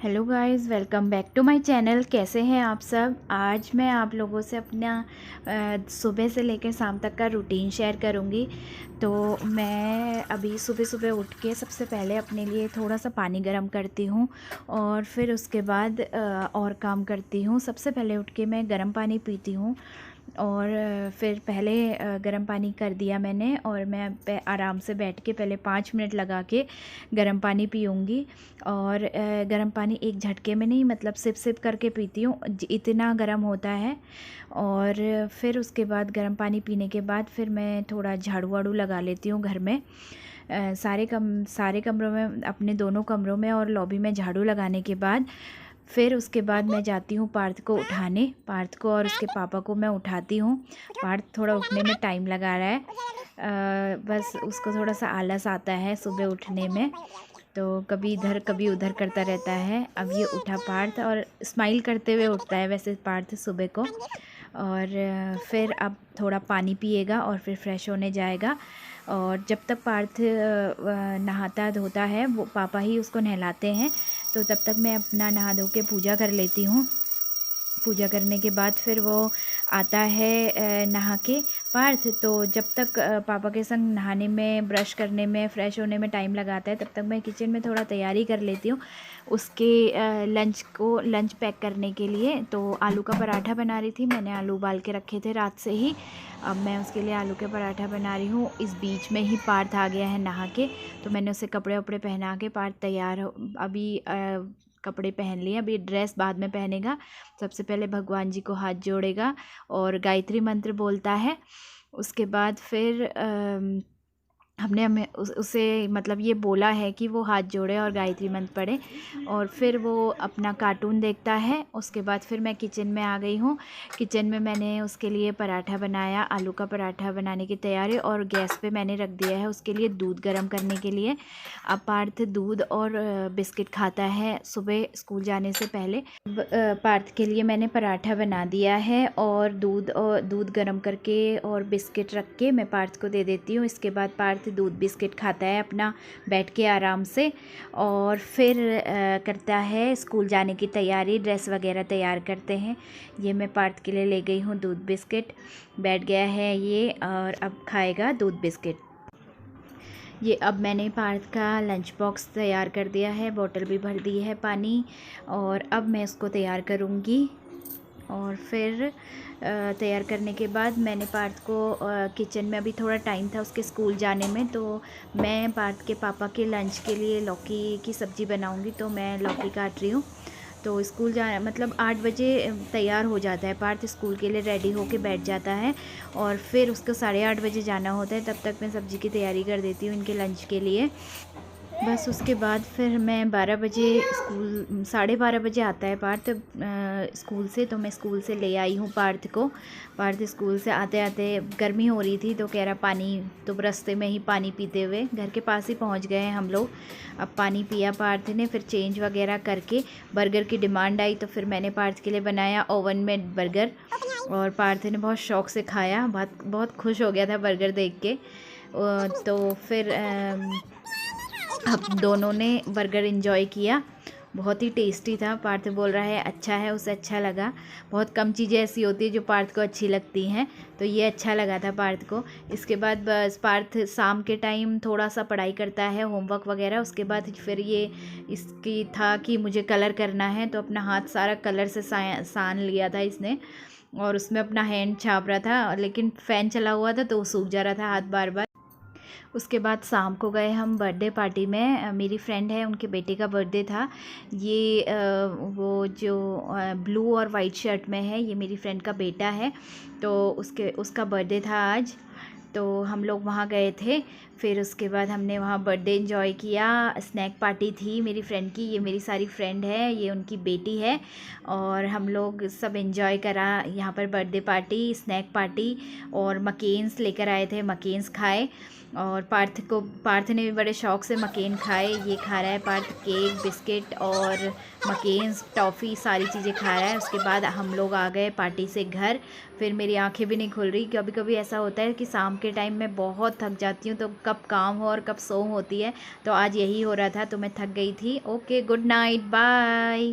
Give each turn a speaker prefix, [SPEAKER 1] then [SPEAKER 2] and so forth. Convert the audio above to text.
[SPEAKER 1] Hello guys, welcome back to my channel. कैसे हैं आप सब। आज मैं आप लोगों से अपना सुबह से लेकर शाम तक का रूटीन शेयर करूंगी। तो मैं अभी सुबह सुबह उठ के सबसे पहले अपने लिए थोड़ा सा पानी गर्म करती हूँ और फिर उसके बाद और काम करती हूँ। सबसे पहले उठ के मैं गर्म पानी पीती हूँ और फिर पहले गर्म पानी कर दिया मैंने और मैं आराम से बैठ के पहले 5 मिनट लगा के गर्म पानी पीऊँगी। और गर्म पानी एक झटके में नहीं, मतलब सिप सिप करके पीती हूँ, इतना गर्म होता है। और फिर उसके बाद गर्म पानी पीने के बाद फिर मैं थोड़ा झाड़ू वाड़ू लगा लेती हूँ घर में। सारे कमरों में, अपने दोनों कमरों में और लॉबी में झाड़ू लगाने के बाद फिर उसके बाद मैं जाती हूँ पार्थ को उठाने। पार्थ को और उसके पापा को मैं उठाती हूँ। पार्थ थोड़ा उठने में टाइम लगा रहा है, बस उसको थोड़ा सा आलस आता है सुबह उठने में, तो कभी इधर कभी उधर करता रहता है। अब ये उठा पार्थ और स्माइल करते हुए उठता है वैसे पार्थ सुबह को। और फिर अब थोड़ा पानी पिएगा और फिर फ्रेश होने जाएगा। और जब तक पार्थ नहाता धोता है, वो पापा ही उसको नहलाते हैं, तो तब तक मैं अपना नहा धो के पूजा कर लेती हूँ। पूजा करने के बाद फिर वो आता है नहा के पार्थ। तो जब तक पापा के संग नहाने में, ब्रश करने में, फ़्रेश होने में टाइम लगाता है, तब तक मैं किचन में थोड़ा तैयारी कर लेती हूँ उसके लंच पैक करने के लिए। तो आलू का पराठा बना रही थी मैंने, आलू उबाल के रखे थे रात से ही। अब मैं उसके लिए आलू के पराठा बना रही हूँ। इस बीच में ही पार्थ आ गया है नहा के, तो मैंने उसे कपड़े वपड़े पहना के, पार्थ तैयार हो अभी कपड़े पहन लिए, अभी ड्रेस बाद में पहनेगा। सबसे पहले भगवान जी को हाथ जोड़ेगा और गायत्री मंत्र बोलता है। उसके बाद फिर हमने हमें उसे मतलब ये बोला है कि वो हाथ जोड़े और गायत्री मंत्र पढ़े, और फिर वो अपना कार्टून देखता है। उसके बाद फिर मैं किचन में आ गई हूँ। किचन में मैंने उसके लिए पराठा बनाया, आलू का पराठा बनाने की तैयारी, और गैस पे मैंने रख दिया है उसके लिए दूध गर्म करने के लिए। अब पार्थ दूध और बिस्किट खाता है सुबह स्कूल जाने से पहले। पार्थ के लिए मैंने पराठा बना दिया है और दूध गर्म करके और बिस्किट रख के मैं पार्थ को दे देती हूँ। इसके बाद पार्थ दूध बिस्किट खाता है अपना बैठ के आराम से, और फिर करता है स्कूल जाने की तैयारी, ड्रेस वगैरह तैयार करते हैं। ये मैं पार्थ के लिए ले गई हूँ दूध बिस्किट, बैठ गया है ये और अब खाएगा दूध बिस्किट। ये अब मैंने पार्थ का लंच बॉक्स तैयार कर दिया है, बोतल भी भर दी है पानी, और अब मैं इसको तैयार करूँगी। और फिर तैयार करने के बाद मैंने पार्थ को किचन में, अभी थोड़ा टाइम था उसके स्कूल जाने में, तो मैं पार्थ के पापा के लंच के लिए लौकी की सब्ज़ी बनाऊंगी, तो मैं लौकी काट रही हूँ। तो स्कूल जा मतलब 8 बजे तैयार हो जाता है पार्थ, स्कूल के लिए रेडी होके बैठ जाता है, और फिर उसको 8:30 बजे जाना होता है। तब तक मैं सब्ज़ी की तैयारी कर देती हूँ इनके लंच के लिए। बस उसके बाद फिर मैं 12 बजे, स्कूल 12:30 बजे आता है पार्थ स्कूल से, तो मैं स्कूल से ले आई हूँ पार्थ को। पार्थ स्कूल से आते आते गर्मी हो रही थी, तो कह रहा पानी, तो रास्ते में ही पानी पीते हुए घर के पास ही पहुँच गए हैं हम लोग। अब पानी पिया पार्थ ने, फिर चेंज वगैरह करके बर्गर की डिमांड आई, तो फिर मैंने पार्थ के लिए बनाया ओवन में बर्गर, और पार्थ ने बहुत शौक़ से खाया, बहुत बहुत खुश हो गया था बर्गर देख के। तो फिर अब दोनों ने बर्गर एंजॉय किया, बहुत ही टेस्टी था। पार्थ बोल रहा है अच्छा है, उसे अच्छा लगा। बहुत कम चीज़ें ऐसी होती है जो पार्थ को अच्छी लगती हैं, तो ये अच्छा लगा था पार्थ को। इसके बाद बस पार्थ शाम के टाइम थोड़ा सा पढ़ाई करता है, होमवर्क वगैरह। उसके बाद फिर ये इसकी था कि मुझे कलर करना है, तो अपना हाथ सारा कलर से सान लिया था इसने, और उसमें अपना हैंड छाप रहा था, लेकिन फ़ैन चला हुआ था तो वो सूख जा रहा था हाथ बार बार। उसके बाद शाम को गए हम बर्थडे पार्टी में, मेरी फ्रेंड है उनके बेटे का बर्थडे था। ये वो जो ब्लू और वाइट शर्ट में है, ये मेरी फ्रेंड का बेटा है, तो उसका बर्थडे था आज, तो हम लोग वहाँ गए थे। फिर उसके बाद हमने वहाँ बर्थडे एंजॉय किया, स्नैक पार्टी थी मेरी फ्रेंड की। ये मेरी सारी फ्रेंड है, ये उनकी बेटी है, और हम लोग सब एंजॉय करा यहाँ पर बर्थडे पार्टी, स्नैक पार्टी, और मकेन्स लेकर आए थे, मकेन्स खाए। और पार्थ ने भी बड़े शौक से मकेन खाए। ये खा रहा है पार्थ केक, बिस्किट और मकेन्स, टॉफ़ी, सारी चीज़ें खा रहा है। उसके बाद हम लोग आ गए पार्टी से घर। फिर मेरी आंखें भी नहीं खुल रही। कभी कभी ऐसा होता है कि शाम के टाइम मैं बहुत थक जाती हूँ, तो कब काम हो और कब सो होती है। तो आज यही हो रहा था, तो मैं थक गई थी। Okay, good night, bye.